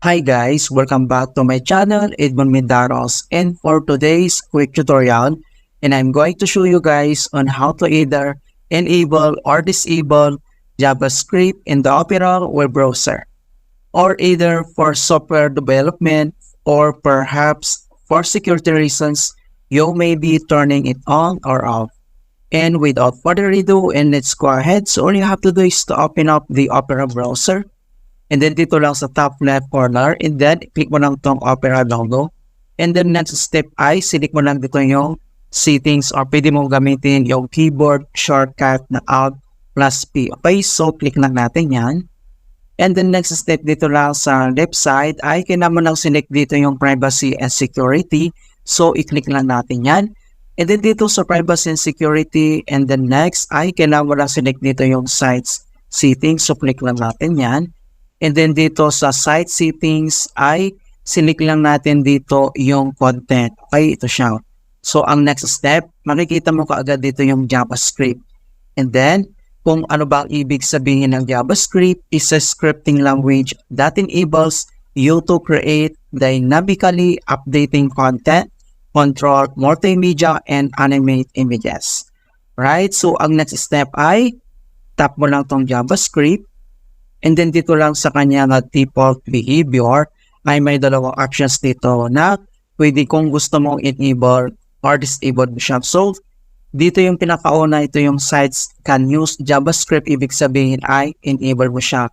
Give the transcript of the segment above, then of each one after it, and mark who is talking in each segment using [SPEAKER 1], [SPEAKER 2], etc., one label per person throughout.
[SPEAKER 1] Hi guys, welcome back to my channel, Edmund Mindaros, and for today's quick tutorial, and I'm going to show you guys on how to either enable or disable JavaScript in the Opera web browser, or either for software development or perhaps for security reasons, you may be turning it on or off. And without further ado, and let's go ahead. So all you have to do is to open up the Opera browser. And then dito lang sa top left corner, and then click mo lang tong Opera logo. And then next step ay select mo lang dito yung settings or pwede mo gamitin yung keyboard shortcut na Alt plus P. Okay, so click lang natin yan. And then next step dito lang sa left side ay kailangan mo lang select dito yung privacy and security. So i-click lang natin yan. And then dito sa privacy and security, and then next ay kailangan mo lang select dito yung sites settings. So click lang natin yan. And then dito sa site settings ay select lang natin dito yung content. Okay, ito siya. So ang next step, makikita mo kaagad dito yung JavaScript. And then, kung ano ba ang ibig sabihin ng JavaScript, is a scripting language that enables you to create dynamically updating content, control multimedia, and animate images. Right? So ang next step ay tap mo lang tong JavaScript. And then dito lang sa kanya na default behavior ay may dalawang actions dito na pwede kung gusto mong enable or disable mo siya. So dito yung pinakauna, ito yung sites can use JavaScript, ibig sabihin ay enable mo siya.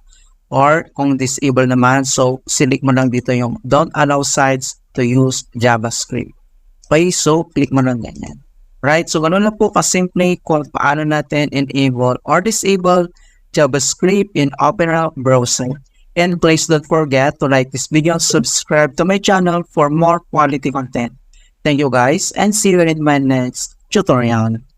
[SPEAKER 1] Or kung disable naman, so select mo lang dito yung don't allow sites to use JavaScript. Okay, so click mo lang ganyan. Right, so ganoon lang po kasimple kung paano natin enable or disable JavaScript in Opera browser. And please don't forget to like this video and subscribe to my channel for more quality content. Thank you guys and see you in my next tutorial.